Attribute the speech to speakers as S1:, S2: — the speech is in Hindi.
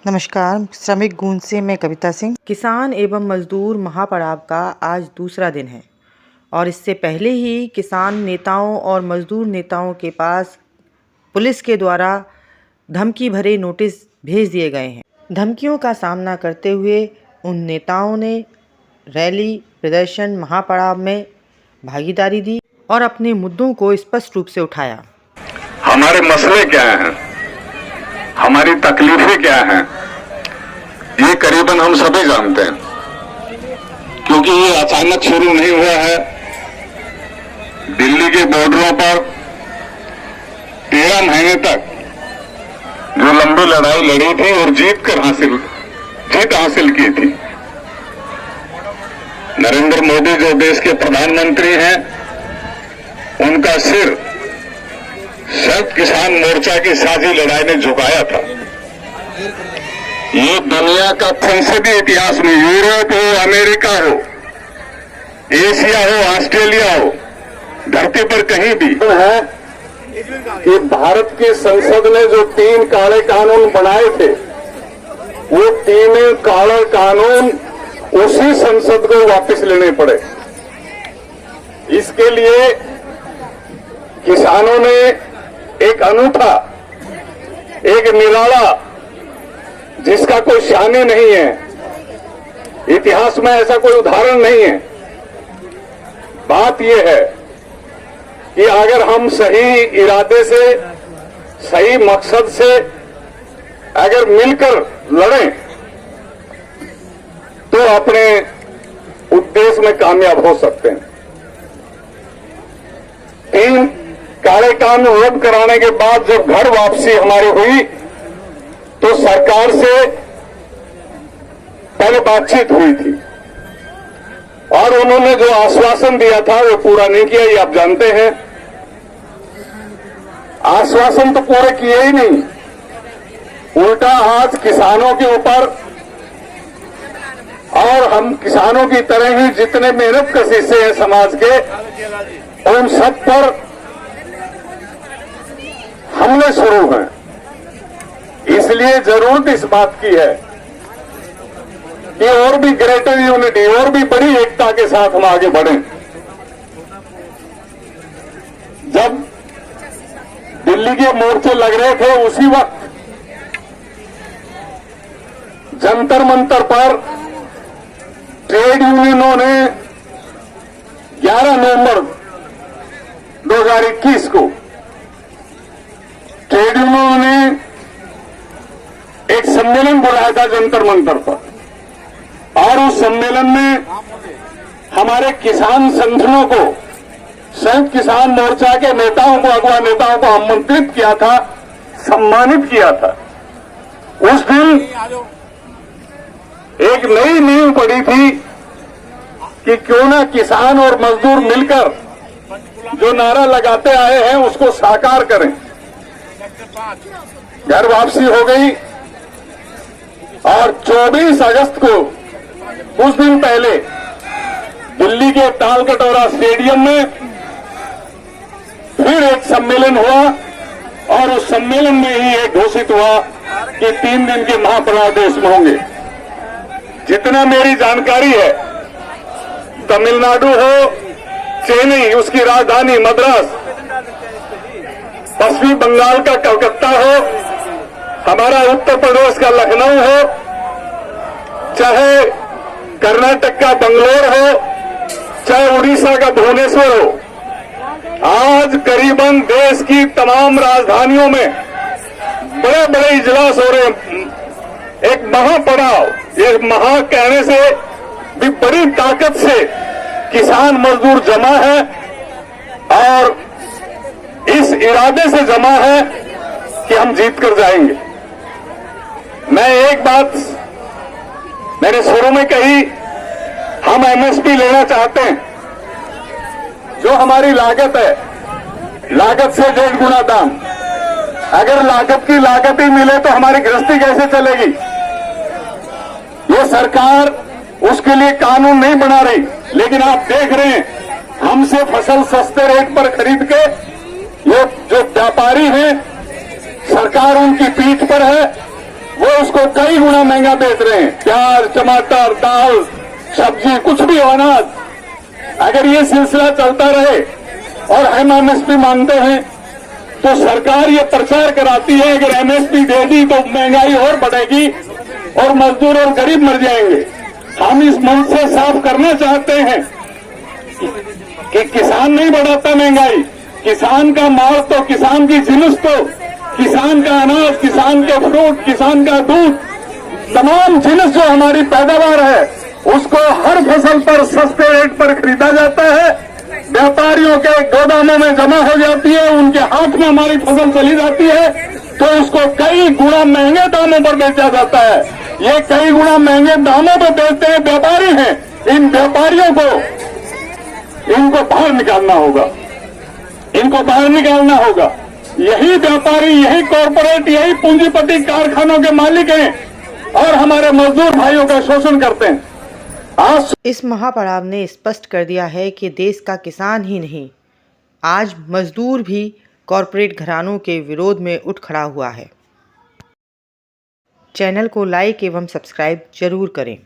S1: नमस्कार, श्रमिक गूंज से मैं कविता सिंह। किसान एवं मजदूर महापड़ाव का आज दूसरा दिन है और इससे पहले ही किसान नेताओं और मजदूर नेताओं के पास पुलिस के द्वारा धमकी भरे नोटिस भेज दिए गए हैं। धमकियों का सामना करते हुए उन नेताओं ने रैली प्रदर्शन महापड़ाव में भागीदारी दी और अपने मुद्दों को स्पष्ट रूप से उठाया।
S2: हमारे मसले क्या हैं, हमारी तकलीफें क्या हैं, ये करीबन हम सभी जानते हैं, क्योंकि ये अचानक शुरू नहीं हुआ है। दिल्ली के बॉर्डरों पर 13 महीने तक जो लंबी लड़ाई लड़ी थी और जीत हासिल की थी। नरेंद्र मोदी जो देश के प्रधानमंत्री हैं, उनका सिर संयुक्त किसान मोर्चा की साझी लड़ाई ने झुकाया था। ये दुनिया का संसदीय इतिहास में यूरोप हो, अमेरिका हो, एशिया हो, ऑस्ट्रेलिया हो, धरती पर कहीं भी है कि भारत की संसद ने जो 3 काले कानून बनाए थे, वो 3 काले कानून उसी संसद को वापस लेने पड़े। इसके लिए किसानों ने एक अनूठा, एक निराला, जिसका कोई शानी नहीं है, इतिहास में ऐसा कोई उदाहरण नहीं है। बात यह है कि अगर हम सही इरादे से, सही मकसद से अगर मिलकर लड़ें तो अपने उद्देश्य में कामयाब हो सकते हैं। 3 काले कानून रद्द कराने के बाद जब घर वापसी हमारी हुई तो सरकार से पहले बातचीत हुई थी और उन्होंने जो आश्वासन दिया था वो पूरा नहीं किया, ये आप जानते हैं। आश्वासन तो पूरे किए ही नहीं, उल्टा आज किसानों के ऊपर और हम किसानों की तरह ही जितने मेहनत कश से हैं समाज के, उन सब पर हमले शुरू हैं। इसलिए जरूरत इस बात की है कि और भी ग्रेटर यूनिटी, और भी बड़ी एकता के साथ हम आगे बढ़ें। जब दिल्ली के मोर्चे लग रहे थे उसी वक्त जंतर मंतर पर ट्रेड यूनियनों ने 11 नवंबर 2021 को ट्रेड यूनियनों ने एक सम्मेलन बुलाया था जंतर मंतर पर और उस सम्मेलन में हमारे किसान संगठनों को, संयुक्त किसान मोर्चा के नेताओं को, अगुवा नेताओं को आमंत्रित किया था, सम्मानित किया था। उस दिन एक नई नींव पड़ी थी कि क्यों ना किसान और मजदूर मिलकर जो नारा लगाते आए हैं उसको साकार करें। घर वापसी हो गई और 24 अगस्त को कुछ दिन पहले दिल्ली के तालकटोरा स्टेडियम में फिर एक सम्मेलन हुआ और उस सम्मेलन में ही ये घोषित हुआ कि 3 दिन के महापड़ाव देश में होंगे। जितना मेरी जानकारी है, तमिलनाडु हो, चेन्नई उसकी राजधानी मद्रास, पश्चिमी बंगाल का कलकत्ता हो, हमारा उत्तर प्रदेश का लखनऊ हो, चाहे कर्नाटक का बंगलोर हो, चाहे उड़ीसा का भुवनेश्वर हो, आज करीबन देश की तमाम राजधानियों में बड़े बड़े इजलास हो रहे हैं। एक महापड़ाव, ये महा कहने से भी बड़ी ताकत से किसान मजदूर जमा है और इस इरादे से जमा है कि हम जीत कर जाएंगे। मैं एक बात मैंने शुरू में कही, हम एमएसपी लेना चाहते हैं। जो हमारी लागत है, लागत से 1.5 गुना दाम। अगर लागत की लागत ही मिले तो हमारी गृहस्थी कैसे चलेगी? ये सरकार उसके लिए कानून नहीं बना रही, लेकिन आप देख रहे हैं हमसे फसल सस्ते रेट पर खरीद के ये जो व्यापारी हैं, सरकार उनकी पीठ पर है वो उसको कई गुना महंगा बेच रहे हैं। प्याज, टमाटर, दाल, सब्जी, कुछ भी हो अनाज, अगर ये सिलसिला चलता रहे और हम एमएसपी मांगते हैं तो सरकार ये प्रचार कराती है अगर एमएसपी दे दी तो महंगाई और बढ़ेगी और मजदूर और गरीब मर जाएंगे। हम इस मंच से साफ करना चाहते हैं कि किसान नहीं बढ़ाता महंगाई, किसान का माल तो, किसान की जिन्स तो, किसान का अनाज, किसान के फ्रूट, किसान का दूध, तमाम जिन्स जो हमारी पैदावार है उसको हर फसल पर सस्ते रेट पर खरीदा जाता है, व्यापारियों के गोदामों में जमा हो जाती है, उनके हाथ में हमारी फसल चली जाती है तो उसको कई गुना महंगे दामों पर बेचा जाता है। ये कई गुना महंगे दामों पर बेचते हैं व्यापारी हैं। इन व्यापारियों को इनको बाहर निकालना होगा, इनको बाहर निकालना होगा। यही व्यापारी, यही कॉरपोरेट, यही पूंजीपति कारखानों के मालिक हैं और हमारे मजदूर भाइयों का शोषण करते हैं। आज
S1: इस महापड़ाव ने स्पष्ट कर दिया है कि देश का किसान ही नहीं, आज मजदूर भी कॉरपोरेट घरानों के विरोध में उठ खड़ा हुआ है। चैनल को लाइक एवं सब्सक्राइब जरूर करें।